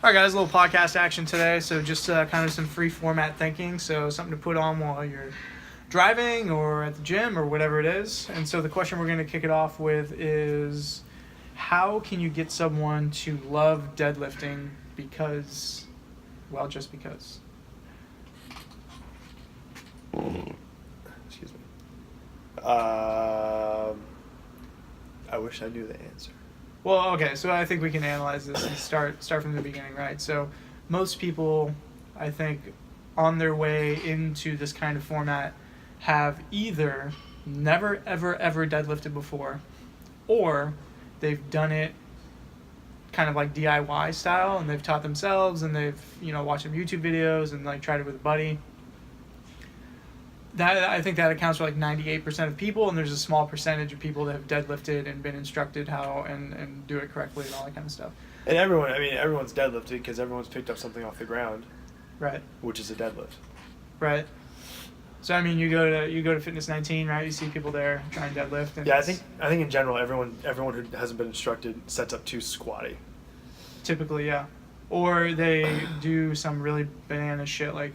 All right, guys, a little podcast action today. So just kind of some free format thinking. So something to put on while you're driving or at the gym or whatever it is. And so the question we're going to kick it off with is, how can you get someone to love deadlifting because, well, just because? Excuse me. I wish I knew the answer. Well, okay, so I think we can analyze this and start from the beginning, right? So most people, I think, on their way into this kind of format have either never, ever deadlifted before, or they've done it kind of like DIY style, and they've taught themselves, and they've, watched some YouTube videos and like tried it with a buddy. I think that accounts for like 98% of people, and there's a small percentage of people that have deadlifted and been instructed how and do it correctly and all that kind of stuff. And everyone's deadlifted because everyone's picked up something off the ground, right? Which is a deadlift, right? So I mean, you go to Fitness 19, right? You see people there trying deadlift. And yeah, I think in general, everyone who hasn't been instructed sets up too squatty. Typically, yeah, or they do some really banana shit like.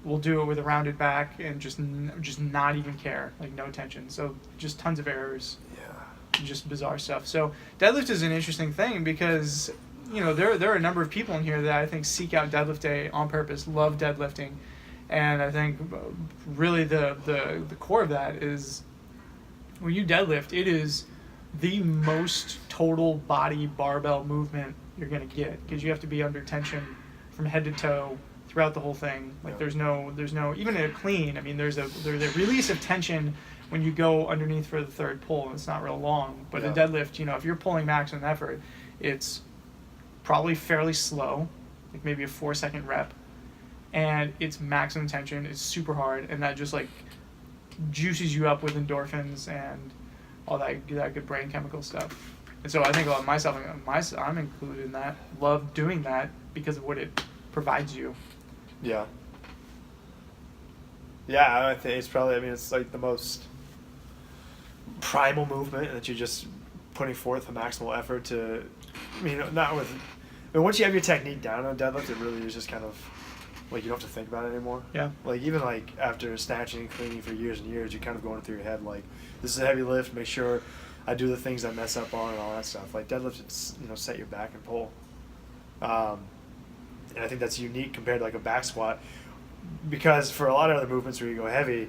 We'll do it with a rounded back and just not even care, like no tension. So just tons of errors. Yeah. Just bizarre stuff. So deadlift is an interesting thing because, there are a number of people in here that I think seek out deadlift day on purpose, love deadlifting. And I think really the core of that is when you deadlift, it is the most total body barbell movement you're going to get because you have to be under tension from head to toe throughout the whole thing. Like there's no even a clean. I mean, there's a release of tension when you go underneath for the third pull, and it's not real long. But a deadlift, if you're pulling maximum effort, it's probably fairly slow, like maybe a 4-second rep, and it's maximum tension. It's super hard, and that just like juices you up with endorphins and all that good brain chemical stuff. And so I think about myself, I'm included in that. Love doing that because of what it provides you. Yeah. Yeah, I think it's probably, it's like the most primal movement that you're just putting forth a maximal effort to, once you have your technique down on deadlift, it really is just kind of, like, you don't have to think about it anymore. Yeah. Like, even, like, after snatching and cleaning for years and years, you're kind of going through your head, like, this is a heavy lift, make sure I do the things I mess up on and all that stuff. Like, deadlift, it's, set your back and pull. And I think that's unique compared to like a back squat, because for a lot of other movements where you go heavy,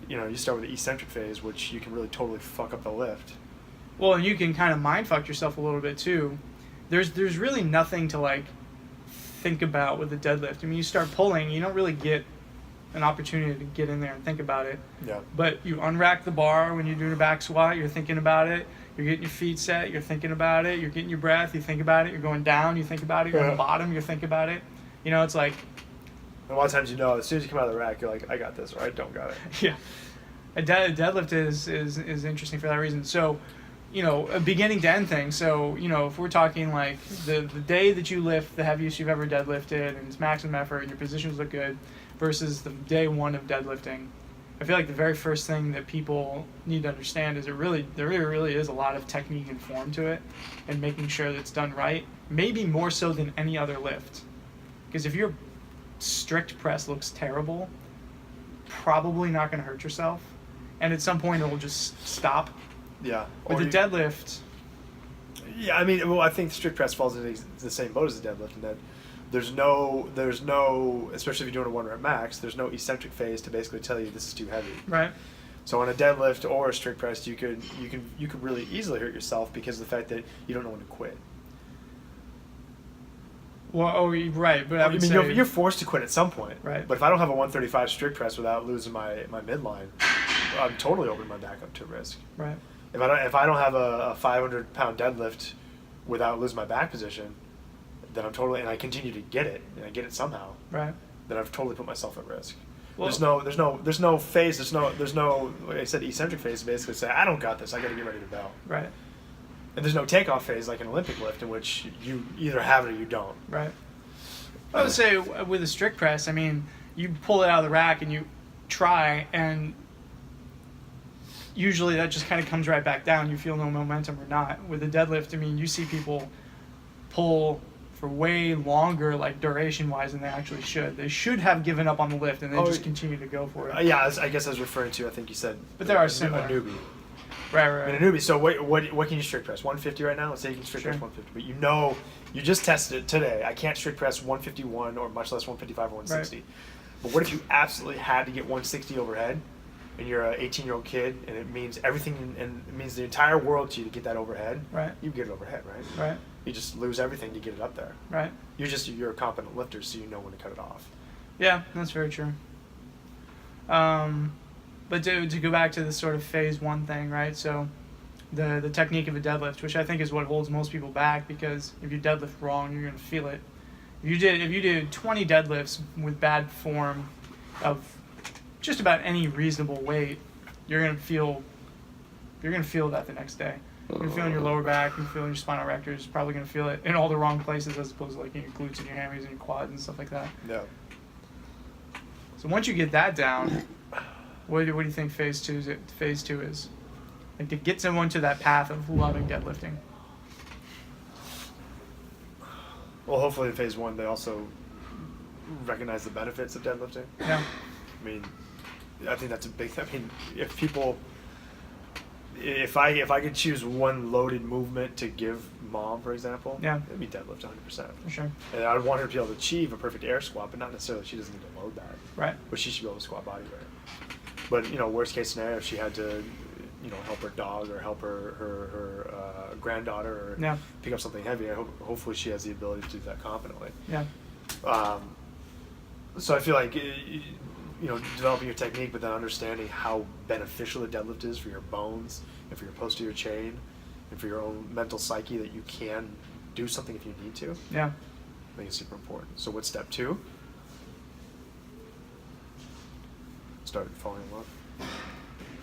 you start with the eccentric phase, which you can really totally fuck up the lift. Well, and you can kind of mind fuck yourself a little bit too. There's really nothing to like think about with the deadlift. I mean, you start pulling, you don't really get an opportunity to get in there and think about it. Yeah. But you unrack the bar when you're doing a back squat, you're thinking about it. You're getting your feet set, you're thinking about it. You're getting your breath, you think about it. You're going down, you think about it. You're on the bottom, you think about it. It's like... And a lot of times, as soon as you come out of the rack, you're like, I got this, or I don't got it. Yeah. A deadlift is interesting for that reason. So, a beginning to end thing. So, if we're talking like the day that you lift the heaviest you've ever deadlifted and it's maximum effort and your positions look good versus the day one of deadlifting, I feel like the very first thing that people need to understand is there really is a lot of technique and form to it, and making sure that it's done right, maybe more so than any other lift. Because if your strict press looks terrible, probably not going to hurt yourself, and at some point it will just stop. Yeah. With the deadlift. Yeah, I think strict press falls into the same boat as the deadlift, in that there's no, especially if you're doing a 1-rep max, there's no eccentric phase to basically tell you this is too heavy. Right. So on a deadlift or a strict press, you could really easily hurt yourself because of the fact that you don't know when to quit. Well, right, but I would say you're forced to quit at some point. Right. But if I don't have a 135 strict press without losing my midline, I'm totally opening my back up to risk. Right. If I don't have a 500-pound deadlift without losing my back position, then I'm totally, and I continue to get it, and I get it somehow. Right. Then I've totally put myself at risk. Well, there's no phase. There's no like I said, eccentric phase to basically say I don't got this. I got to get ready to bail. Right. And there's no takeoff phase like an Olympic lift in which you either have it or you don't. Right. I would say with a strict press, you pull it out of the rack and you try, and usually that just kind of comes right back down. You feel no momentum or not. With a deadlift, you see people pull for way longer, like duration wise, than they actually should. They should have given up on the lift and they just continue to go for it. Yeah, I guess I was referring to, I think you said, but there are a similar. newbie. Right. I mean, a newbie. So what can you strict press? 150 right now. Let's say you can strict press 150, but you just tested it today. I can't strict press 151 or much less 155 or 160. Right. But what if you absolutely had to get 160 overhead, and you're an 18-year-old kid, and it means everything, and it means the entire world to you to get that overhead? Right. You get it overhead, right? Right. You just lose everything to get it up there. Right. You're a competent lifter, so you know when to cut it off. Yeah, that's very true. But to go back to this sort of phase 1 thing, right? So the technique of a deadlift, which I think is what holds most people back, because if you deadlift wrong, you're going to feel it. If you did 20 deadlifts with bad form of just about any reasonable weight, you're going to feel that the next day. You're going to feel in your lower back, you're feeling your spinal erectors, probably going to feel it in all the wrong places as opposed to like in your glutes and your hammies and your quads and stuff like that. Yeah. So once you get that down, what do you think phase two is? Like to get someone to that path of loving deadlifting. Well, hopefully in phase 1 they also recognize the benefits of deadlifting. Yeah. I mean, I think that's a big thing. I mean, if I could choose one loaded movement to give mom, for example, yeah, it'd be deadlift 100%. For sure. And I'd want her to be able to achieve a perfect air squat, but not necessarily she doesn't need to load that. Right. But she should be able to squat body weight. But worst case scenario, if she had to, help her dog or help her granddaughter or pick up something heavy, hopefully she has the ability to do that competently. Yeah. So I feel like developing your technique, but then understanding how beneficial the deadlift is for your bones and for your posterior chain and for your own mental psyche, that you can do something if you need to. Yeah. I think it's super important. So what's step 2? Started falling in love.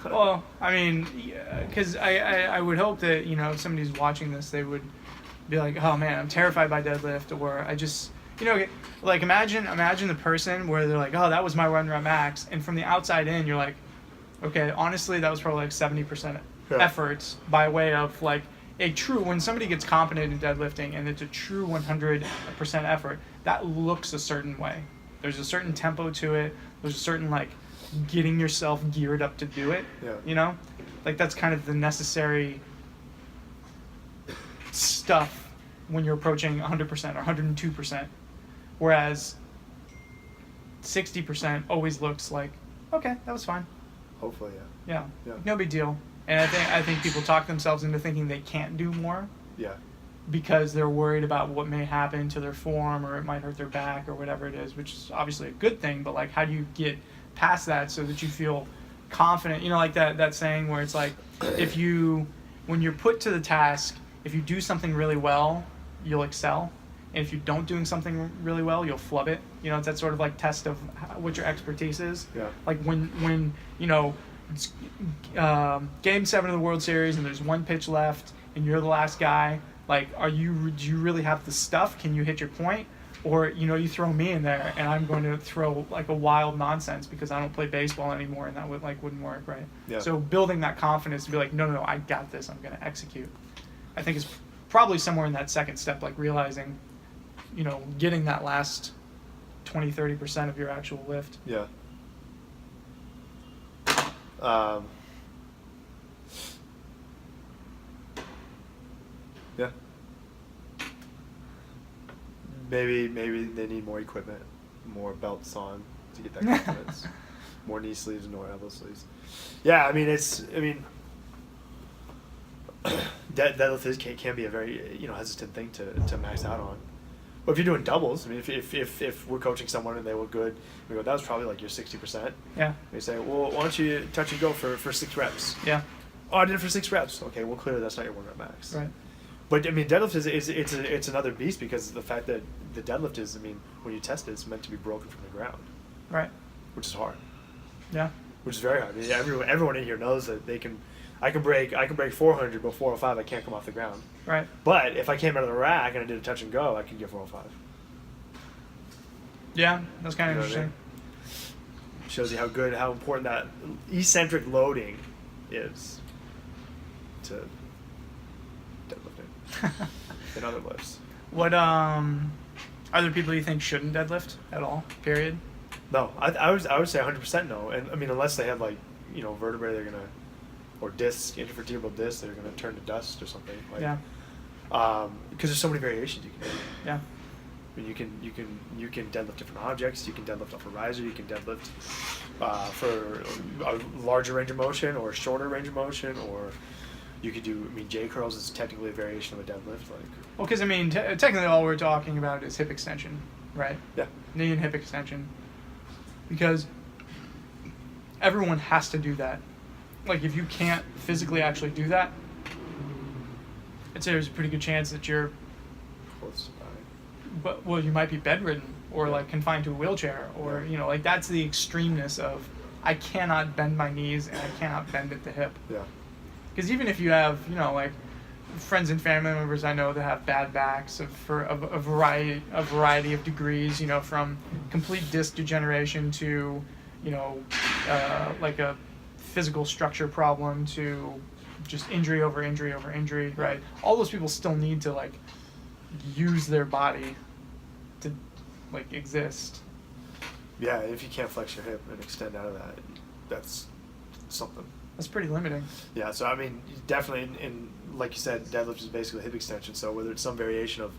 Well, I mean, because I would hope that, if somebody's watching this, they would be like, oh man, I'm terrified by deadlift, or I just, like imagine the person where they're like, oh, that was my 1 rep max, and from the outside in, you're like, okay, honestly, that was probably like 70% effort by way of like when somebody gets competent in deadlifting and it's a true 100% effort, that looks a certain way. There's a certain tempo to it. There's a certain like getting yourself geared up to do it. Yeah. Like that's kind of the necessary stuff when you're approaching 100% or 102%, whereas 60% always looks like, okay, that was fine. Hopefully, yeah. No big deal. And I think people talk themselves into thinking they can't do more. Yeah. Because they're worried about what may happen to their form, or it might hurt their back, or whatever it is, which is obviously a good thing. But like, how do you get past that so that you feel confident? Like that saying where it's like, when you're put to the task, if you do something really well, you'll excel. And if you don't doing something really well, you'll flub it. It's that sort of like test of what your expertise is. Yeah. Like when it's, Game 7 of the World Series and there's 1 pitch left and you're the last guy. Like, do you really have the stuff? Can you hit your point? Or, you throw me in there and I'm going to throw like a wild nonsense because I don't play baseball anymore, and that wouldn't work, right? Yeah. So building that confidence to be like, no, I got this. I'm going to execute. I think it's probably somewhere in that second step, like realizing, getting that last 20-30% of your actual lift. Yeah. Yeah. Maybe they need more equipment, more belts on to get that confidence. More knee sleeves and more elbow sleeves. Yeah, deadlift can be a very hesitant thing to max out on. But if you're doing doubles, if we're coaching someone and they look good, we go, that was probably like your 60%. Yeah. We say, well, why don't you touch and go for 6 reps? Yeah. Oh, I did it for 6 reps. Okay, well, clearly that's not your 1 rep max. Right. But deadlift it's another beast, because of the fact that the deadlift is, when you test it, it's meant to be broken from the ground. Right. Which is hard. Yeah. Which is very hard. Everyone in here knows that I can break 400, but 405 I can't come off the ground. Right. But if I came out of the rack and I did a touch and go, I can get 405. Yeah, that's kind of interesting. Shows you how important that eccentric loading is to deadlifting and other lifts. What are there people you think shouldn't deadlift at all? Period. No, I would say 100% no. And I mean, unless they have like, vertebrae, they're gonna, or discs, intervertebral discs, they're gonna turn to dust or something. Like, Yeah. Because there's so many variations you can do. Yeah. I mean, you can deadlift different objects. You can deadlift off a riser. You can deadlift for a larger range of motion or a shorter range of motion, or you could do. I mean, J curls is technically a variation of a deadlift. Like, Well, because I mean, technically, all we're talking about is hip extension, right? yeah, Knee and hip extension, because everyone has to do that. Like, if you can't physically actually do that, I'd say there's a pretty good chance that you're, close. well, you might be bedridden or like confined to a wheelchair, or like that's the extremeness of I cannot bend my knees and I cannot bend at the hip. Yeah. Because even if you have, like friends and family members I know that have bad backs for a variety of degrees, from complete disc degeneration to, like a physical structure problem to just injury over injury over injury, right? All those people still need to like use their body to like exist. Yeah, if you can't flex your hip and extend out of that, that's something. That's pretty limiting. Yeah, so I mean, definitely, in like you said, deadlift is basically hip extension. So whether it's some variation of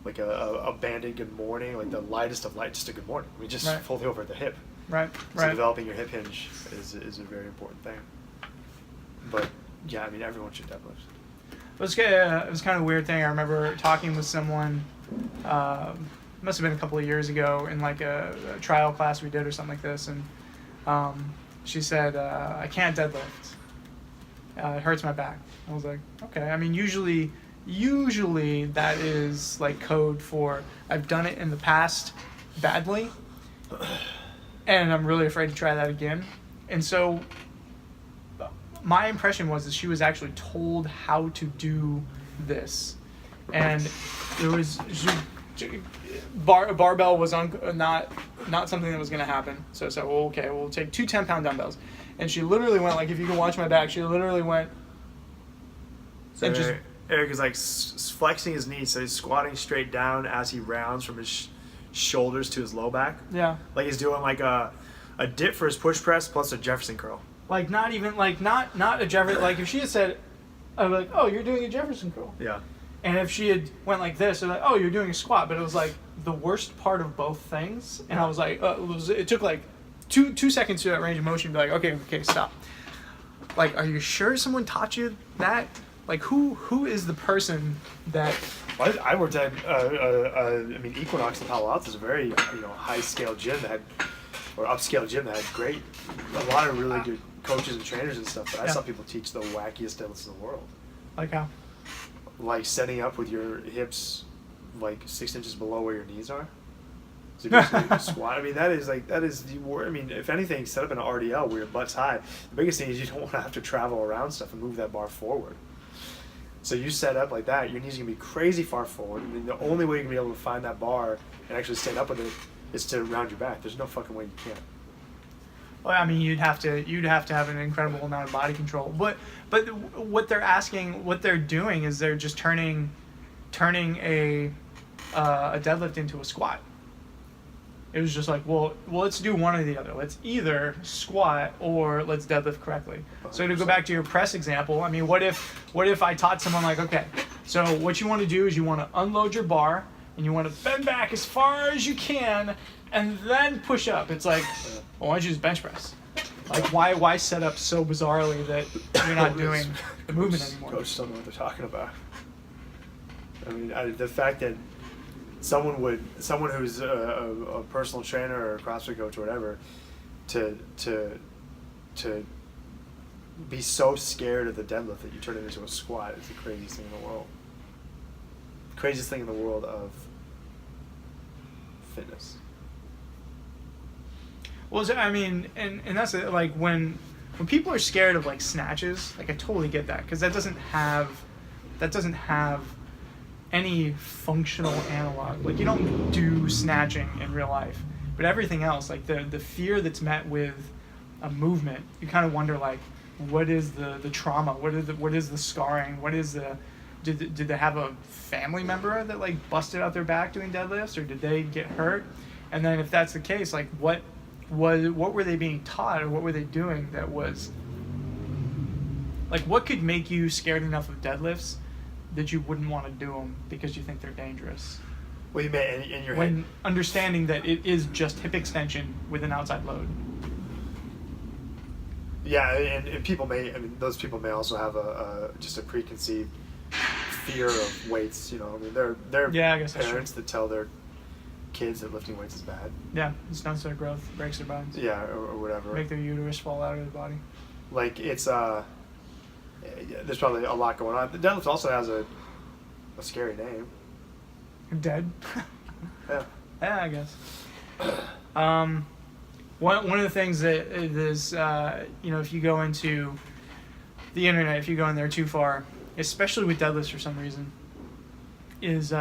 like a banded good morning, like the lightest of light, just a good morning. I mean, just Right. fully over the hip. Right. So Right. developing your hip hinge is a very important thing. But yeah, I mean, everyone should deadlift. It was kind of a weird thing. I remember talking with someone, must have been a couple of years ago, in like a trial class we did or something like this, and she said, I can't deadlift. It hurts my back. I was like, okay. I mean, usually that is like code for I've done it in the past badly, and I'm really afraid to try that again. And so my impression was that she was actually told how to do this, and there was barbell was not something that was going to happen. So well, okay, we'll take 2 10-pound dumbbells, and she literally went like, if you can watch my back, she literally went. So and just Eric is like flexing his knees, so he's squatting straight down as he rounds from his shoulders to his low back. Yeah. Like he's doing like a dip for his push press plus a Jefferson curl. Like not even like not a Jefferson. Like if she had said, I'd be like, oh, you're doing a Jefferson curl. Yeah. And if she had went like this, they're like, oh, you're doing a squat. But it was like the worst part of both things. And I was like, it took like two seconds to that range of motion to be like, okay, stop. Like, are you sure someone taught you that? Like, who is the person that? Well, I worked at Equinox in Palo Alto is a very high scale gym or upscale gym that had a lot of really good coaches and trainers and stuff. But I saw people teach the wackiest deadlifts in the world. Like how? Like setting up with your hips like 6 inches below where your knees are. So basically squat. I mean, that is the word. I mean, if anything, set up in an RDL where your butt's high. The biggest thing is you don't want to have to travel around stuff and move that bar forward. So you set up like that, your knees are gonna be crazy far forward. I mean, the only way you're gonna be able to find that bar and actually stand up with it is to round your back. There's no fucking way you can't. Well, I mean, you'd have to have an incredible amount of body control. But what they're doing is they're just turning a deadlift into a squat. It was just like, well, let's do one or the other. Let's either squat or let's deadlift correctly. 100%. So to go back to your press example, I mean, what if I taught someone like, okay, so what you want to do is you want to unload your bar and you want to bend back as far as you can and then push up. It's like, well, why don't you just bench press? Like, why set up so bizarrely that you're not doing the movement anymore? Coaches don't know what they're talking about. I mean, the fact that someone who's a personal trainer or a CrossFit coach or whatever, to be so scared of the deadlift that you turn it into a squat is the craziest thing in the world. Craziest thing in the world of fitness. Well, I mean, and that's it, like when people are scared of like snatches, like I totally get that, because that doesn't have any functional analog. Like you don't do snatching in real life, but everything else, like the fear that's met with a movement, you kind of wonder like, what is the trauma? What is the scarring? What is did they have a family member that like busted out their back doing deadlifts, or did they get hurt? And then if that's the case, like what were they being taught, or what were they doing that was like, what could make you scared enough of deadlifts that you wouldn't want to do them because you think they're dangerous? Well, you may in your when head. Understanding that it is just hip extension with an outside load. Yeah, and people may. I mean, those people may also have just a preconceived fear of weights. You know, I mean, they're Yeah, I guess that's parents that tell their kids that lifting weights is bad. Yeah, it stunts their growth, breaks their bones. Yeah, or whatever. Make their uterus fall out of their body. Like it's there's probably a lot going on. The deadlift also has a scary name. Dead. Yeah. Yeah, I guess. One of the things that is, you know, if you go into the internet, if you go in there too far, especially with deadlifts for some reason, is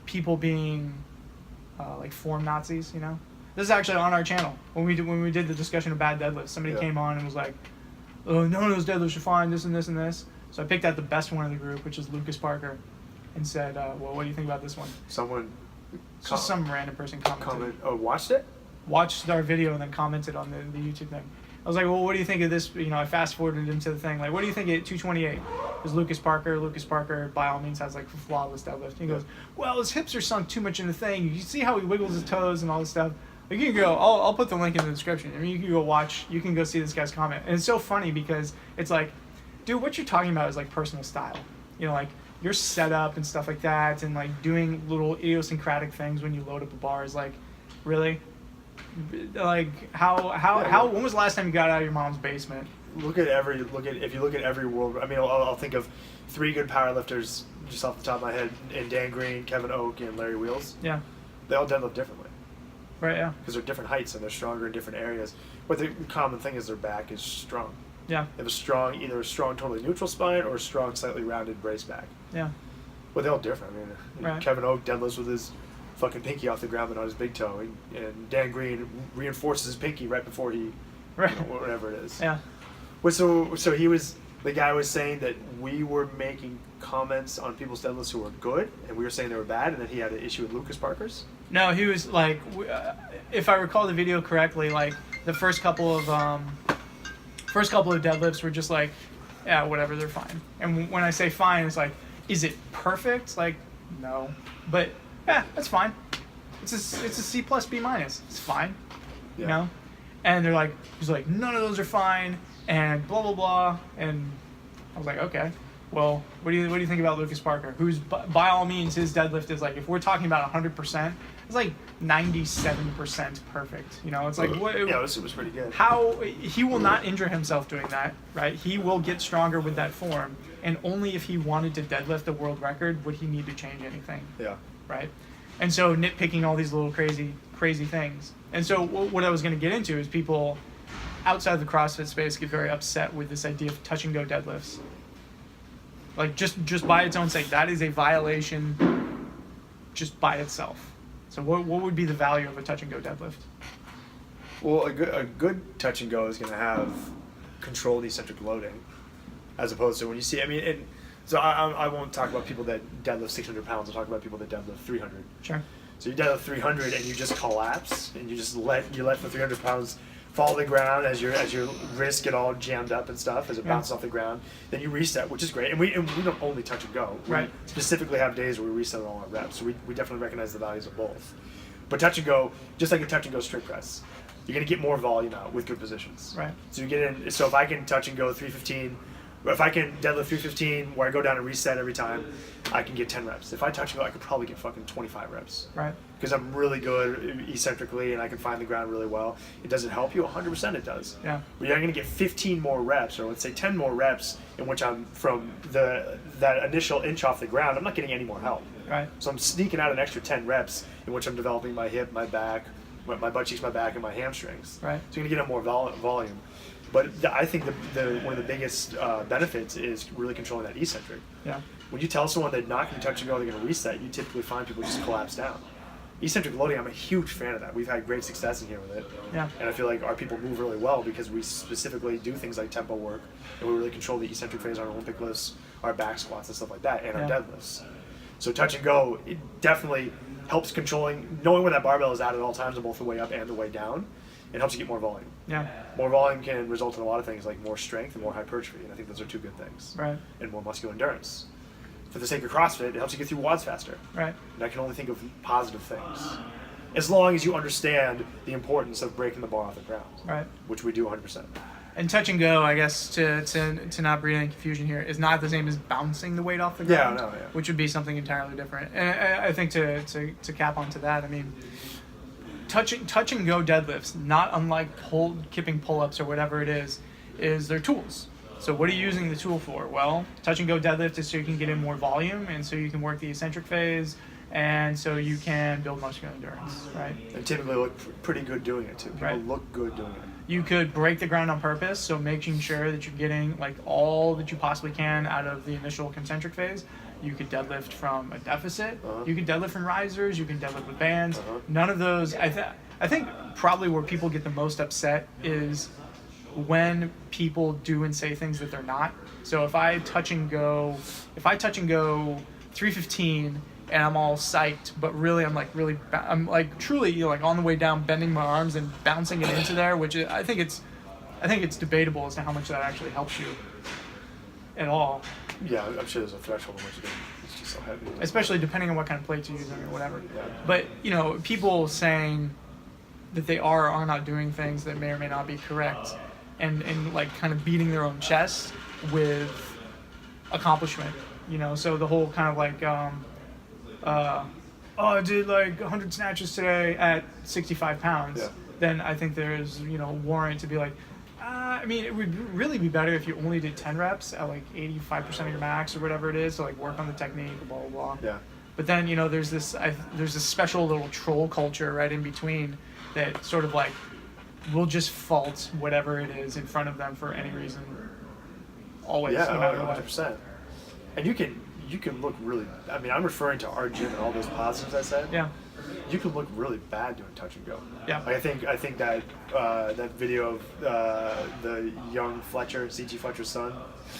people being like form Nazis. You know, this is actually on our channel when we did the discussion of bad deadlifts. Somebody came on and was like, "Oh, none of those deadlifts are fine. This and this and this." So I picked out the best one of the group, which is Lucas Parker, and said, "Well, what do you think about this one?" Someone. Just some random person commented. Watched it? Watched our video and then commented on the YouTube thing. I was like, well, what do you think of this? You know, I fast forwarded into the thing. Like, what do you think at 228? Is Lucas Parker. Lucas Parker, by all means, has like a flawless deadlift. He goes, well, his hips are sunk too much in the thing. You see how he wiggles his toes and all this stuff. Like, you can go, I'll put the link in the description. I mean, you can go watch, you can go see this guy's comment. And it's so funny because it's like, dude, what you're talking about is like personal style. You know, like, your setup and stuff like that, and like doing little idiosyncratic things when you load up a bar is like, really? Like how when was the last time you got out of your mom's basement? If you look at every world, I mean, I'll think of 3 good powerlifters just off the top of my head, and Dan Green, Kevin Oak, and Larry Wheels. Yeah. They all deadlift differently. Right. Yeah. Because they're different heights and they're stronger in different areas. But the common thing is their back is strong. Yeah. They have either a strong, totally neutral spine or a strong, slightly rounded brace back. Yeah. But they're all different. I mean, right. Kevin Oak deadlifts with his fucking pinky off the ground but not his big toe, and Dan Green reinforces his pinky right before he, right, whatever it is. Yeah. Well, so he was, the guy was saying that we were making comments on people's deadlifts who were good, and we were saying they were bad, and then he had an issue with Lucas Parker's. No, he was like, if I recall the video correctly, like the first couple of deadlifts were just like, yeah, whatever, they're fine. And when I say fine, it's like, is it perfect? Like, no, but yeah, that's fine. It's a C plus B minus. It's fine, you know. And they're like, he's like, none of those are fine, and blah blah blah. And I was like, okay, well, what do you think about Lucas Parker? Who's by all means, his deadlift is like, if we're talking about 100%, it's like 97% perfect. You know, it's like what? Yeah, it was pretty good. How he will not injure himself doing that, right? He will get stronger with that form, and only if he wanted to deadlift the world record would he need to change anything. Yeah. Right. And so nitpicking all these little crazy things. And so what I was going to get into is people outside the CrossFit space get very upset with this idea of touch and go deadlifts. Like just by its own sake, that is a violation just by itself. So what would be the value of a touch and go deadlift? Well, a good touch and go is going to have controlled eccentric loading, as opposed to when you see. I mean, so I won't talk about people that deadlift 600 pounds. I'll talk about people that deadlift 300. Sure. So you deadlift 300 and you just collapse and you just let the 300 pounds fall to the ground as your wrists get all jammed up and stuff as it bounces off the ground. Then you reset, which is great. And we don't only touch and go. We specifically have days where we reset all our reps. So we definitely recognize the values of both. But touch and go, just like a touch and go strict press, you're going to get more volume out with good positions. Right. So you get in. So if I can touch and go 315, or if I can deadlift 315 where I go down and reset every time, I can get 10 reps. If I touch and go, I could probably get fucking 25 reps. Right. Because I'm really good eccentrically and I can find the ground really well. It doesn't help you, 100% it does. Yeah. But you're going to get 15 more reps, or let's say 10 more reps, in which I'm from that initial inch off the ground, I'm not getting any more help. Right. So I'm sneaking out an extra 10 reps in which I'm developing my hip, my back, my butt cheeks, my back, and my hamstrings. Right. So you're going to get more volume. But I think one of the biggest benefits is really controlling that eccentric. Yeah. When you tell someone they're not going to touch and go, they're going to reset, you typically find people just collapse down. eccentric loading, I'm a huge fan of that. We've had great success in here with it. Yeah. And I feel like our people move really well because we specifically do things like tempo work, and we really control the eccentric phase on our Olympic lifts, our back squats and stuff like that, and our deadlifts. So touch and go, it definitely helps controlling, knowing where that barbell is at all times, on both the way up and the way down. It helps you get more volume. Yeah. More volume can result in a lot of things like more strength and more hypertrophy, and I think those are two good things. Right. And more muscular endurance. For the sake of CrossFit, it helps you get through WODs faster. Right. And I can only think of positive things. As long as you understand the importance of breaking the bar off the ground. Right. Which we do 100%. And touch and go, I guess, to not breed any confusion here, is not the same as bouncing the weight off the ground. Yeah, which would be something entirely different. And I think to cap onto that, I mean, touch and go deadlifts, not unlike kipping pull-ups or whatever it is their tools. So what are you using the tool for? Well, touch and go deadlift is so you can get in more volume, and so you can work the eccentric phase, and so you can build muscular endurance, right? And typically look pretty good doing it too. People look good doing it. You could break the ground on purpose, so making sure that you're getting like all that you possibly can out of the initial concentric phase. You could deadlift from a deficit. You can deadlift from risers. You can deadlift with bands. None of those. I think probably where people get the most upset is when people do and say things that they're not. So if I touch and go 315 and I'm all psyched, but really I'm like truly like on the way down, bending my arms and bouncing it into there, which I think it's debatable as to how much that actually helps you at all. Yeah, I'm sure there's a threshold in which it's just so heavy. Especially depending on what kind of plates you're using or whatever. Yeah. But people saying that they are or are not doing things that may or may not be correct, and like kind of beating their own chest with accomplishment. So the whole kind of like I did like 100 snatches today at 65 pounds. Yeah. Then I think there's warrant to be like, I mean, it would really be better if you only did 10 reps at like 85% of your max or whatever it is, so like work on the technique, blah blah blah. Yeah. But then there's this special little troll culture right in between that sort of like will just fault whatever it is in front of them for any reason. Always, yeah, no matter what. 100%. And you can look really. I mean, I'm referring to our gym and all those positives I said. Yeah. You can look really bad doing touch and go. Yeah. Like I think that that video of the young Fletcher, CT Fletcher's son.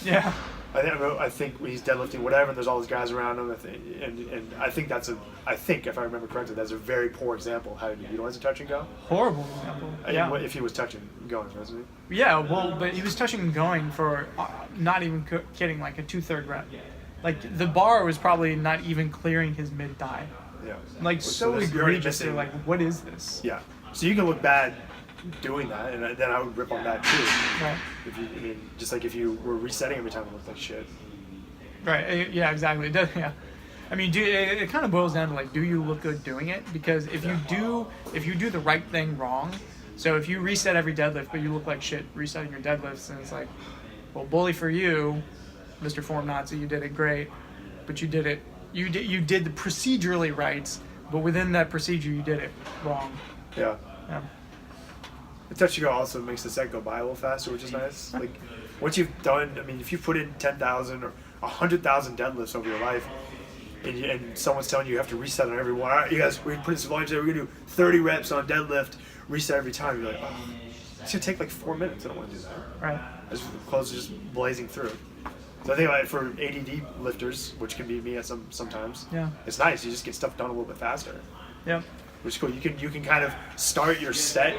Yeah. I think he's deadlifting whatever, and there's all those guys around him, and I think if I remember correctly, that's a very poor example of how to utilize a touch and go. Horrible example. Yeah. If he was touching and going, wasn't he? Yeah. Well, but he was touching and going for not even kidding, like a 2/3 rep. Like the bar was probably not even clearing his mid thigh. Yeah. Like so egregious. Like, what is this? Yeah. So you can look bad doing that, and then I would rip on that too. Right. Just like if you were resetting every time it looked like shit. Right. Yeah. Exactly. It does. Yeah. I mean, it kind of boils down to like, do you look good doing it? Because if you do the right thing wrong, so if you reset every deadlift but you look like shit resetting your deadlifts, and it's like, well, bully for you, Mr. Form Nazi, you did it great, but you did the procedurally right, but within that procedure you did it wrong. Yeah. Yeah. The touch and go also makes the set go by a little faster, which is nice. Like once you've done, if you put in 10,000 or 100,000 deadlifts over your life, and someone's telling you have to reset on every one. All right, you guys, we're putting some volume today. We're gonna do 30 reps on deadlift, reset every time. You're like, oh, it's gonna take like 4 minutes. I don't want to do that. Right. As close to just blazing through. So I think like for ADD lifters, which can be me at sometimes, it's nice. You just get stuff done a little bit faster. Yeah. Which is cool. You can kind of start your set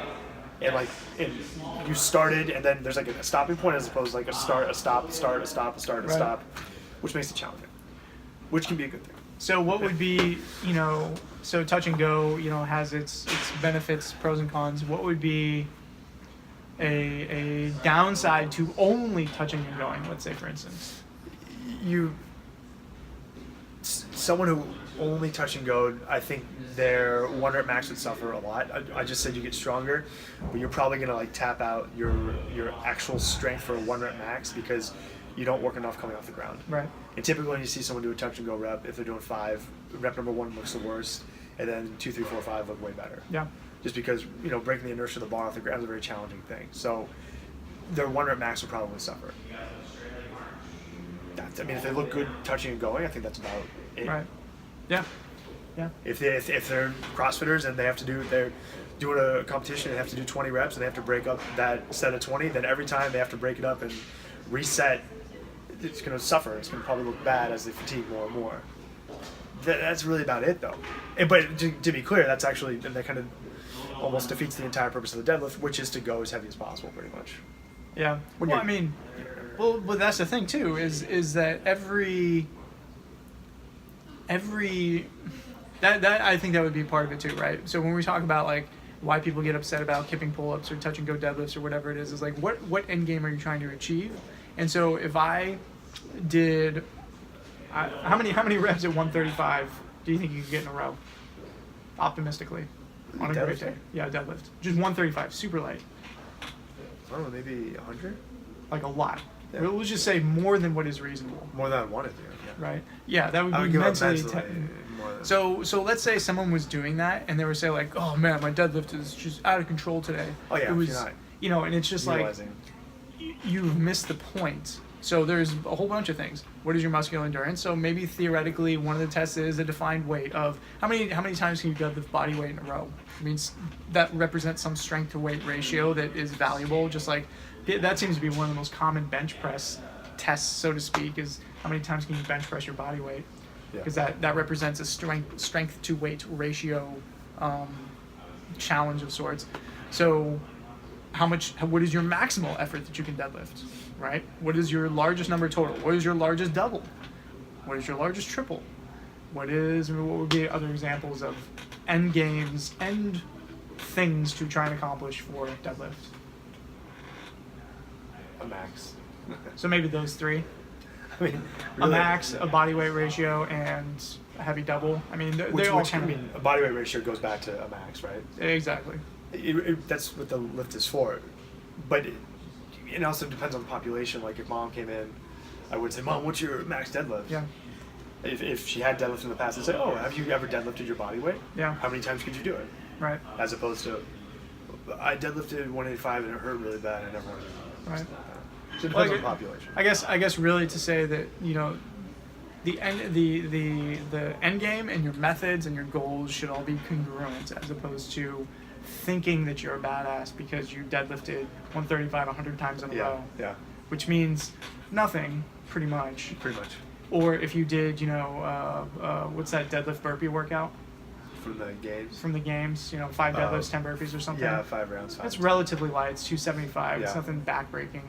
and you started, and then there's like a stopping point as opposed to like a start, a stop, a start, a stop, a start, a stop, which makes it challenging, which can be a good thing. So what would be, so touch and go, has its benefits, pros and cons. What would be a downside to only touching and going, let's say, for instance? Someone who only touch and go, I think their 1 rep max would suffer a lot. I just said you get stronger, but you're probably gonna like tap out your actual strength for a 1 rep max because you don't work enough coming off the ground. Right. And typically when you see someone do a touch and go rep, if they're doing 5, rep number 1 looks the worst, and then 2, 3, 4, 5 look way better. Yeah. Just because breaking the inertia of the bar off the ground is a very challenging thing. So their 1 rep max will probably suffer. If they look good touching and going, I think that's about it. Right. Yeah. Yeah. If they're CrossFitters and they're doing a competition and have to do 20 reps and they have to break up that set of 20, then every time they have to break it up and reset, it's going to suffer. It's going to probably look bad as they fatigue more and more. That's really about it, though. But to be clear, that's actually, and that kind of almost defeats the entire purpose of the deadlift, which is to go as heavy as possible, pretty much. Yeah. Well, I mean, but that's the thing too. Is that every that I think that would be part of it too, right? So when we talk about like why people get upset about kipping pull-ups or touch and go deadlifts or whatever it is like what end game are you trying to achieve? And so if I did, how many reps at 135 do you think you could get in a row? Optimistically, on a great day. Yeah, deadlift. Just 135, super light. I don't know, maybe 100? Like a lot. Yeah. Let's just say more than what is reasonable. More than I wanted to, yeah. Right? Yeah, that would I be would give up mentally more than... So let's say someone was doing that and they were saying like, oh man, my deadlift is just out of control today. Oh yeah, it was, you're not you know, and it's just realizing. like you've missed the point. So there's a whole bunch of things. What is your muscular endurance? So maybe theoretically one of the tests is a defined weight of how many times can you deadlift body weight in a row? I mean, that represents some strength to weight ratio that is valuable. Just like that seems to be one of the most common bench press tests, so to speak, is how many times can you bench press your body weight? Because that represents a strength to weight ratio challenge of sorts. So what is your maximal effort that you can deadlift, right? What is your largest number total? What is your largest double? What is your largest triple? What would be other examples of end games, end things to try and accomplish for deadlift? A max. So maybe those three. I mean, really, a max, a body weight ratio, and a heavy double. I mean, they all kind of... I mean, a body weight ratio goes back to a max, right? Exactly. That's what the lift is for. But it also depends on the population. Like if mom came in, I would say, Mom, what's your max deadlift? Yeah. If she had deadlift in the past, I'd say, oh, have you ever deadlifted your body weight? Yeah. How many times could you do it? Right. As opposed to, I deadlifted 185 and it hurt really bad and I never wanted to do it. Right. So it depends on the population. I guess really to say that, you know, the end game and your methods and your goals should all be congruent, as opposed to thinking that you're a badass because you deadlifted 135 100 times in a row. Yeah. Which means nothing, pretty much. Pretty much. Or if you did, you know, what's that deadlift burpee workout? From the games? From the games, you know, 5 deadlifts, 10 burpees or something. Yeah, 5 rounds. That's relatively light. It's 275. Yeah. It's nothing backbreaking.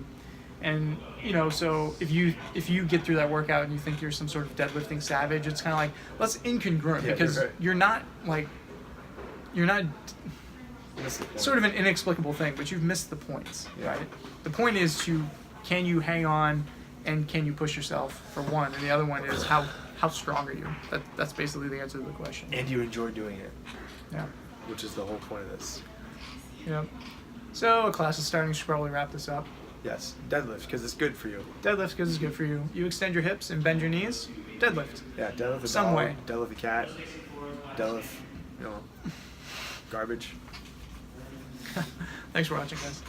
And, you know, so if you get through that workout and you think you're some sort of deadlifting savage, it's kind of like, well, that's incongruent because you're not sort of an inexplicable thing, but you've missed the points, right? The point is can you hang on and can you push yourself for one, and the other one is how strong are you? That's basically the answer to the question. And you enjoy doing it. Yeah. Which is the whole point of this. Yeah. So a class is starting. Should probably wrap this up. Yes, deadlift because it's good for you. Deadlift because it's good for you. You extend your hips and bend your knees. Deadlift. Yeah, deadlift a some dog, way. Deadlift a cat. Deadlift, you know, garbage. Thanks for watching, guys.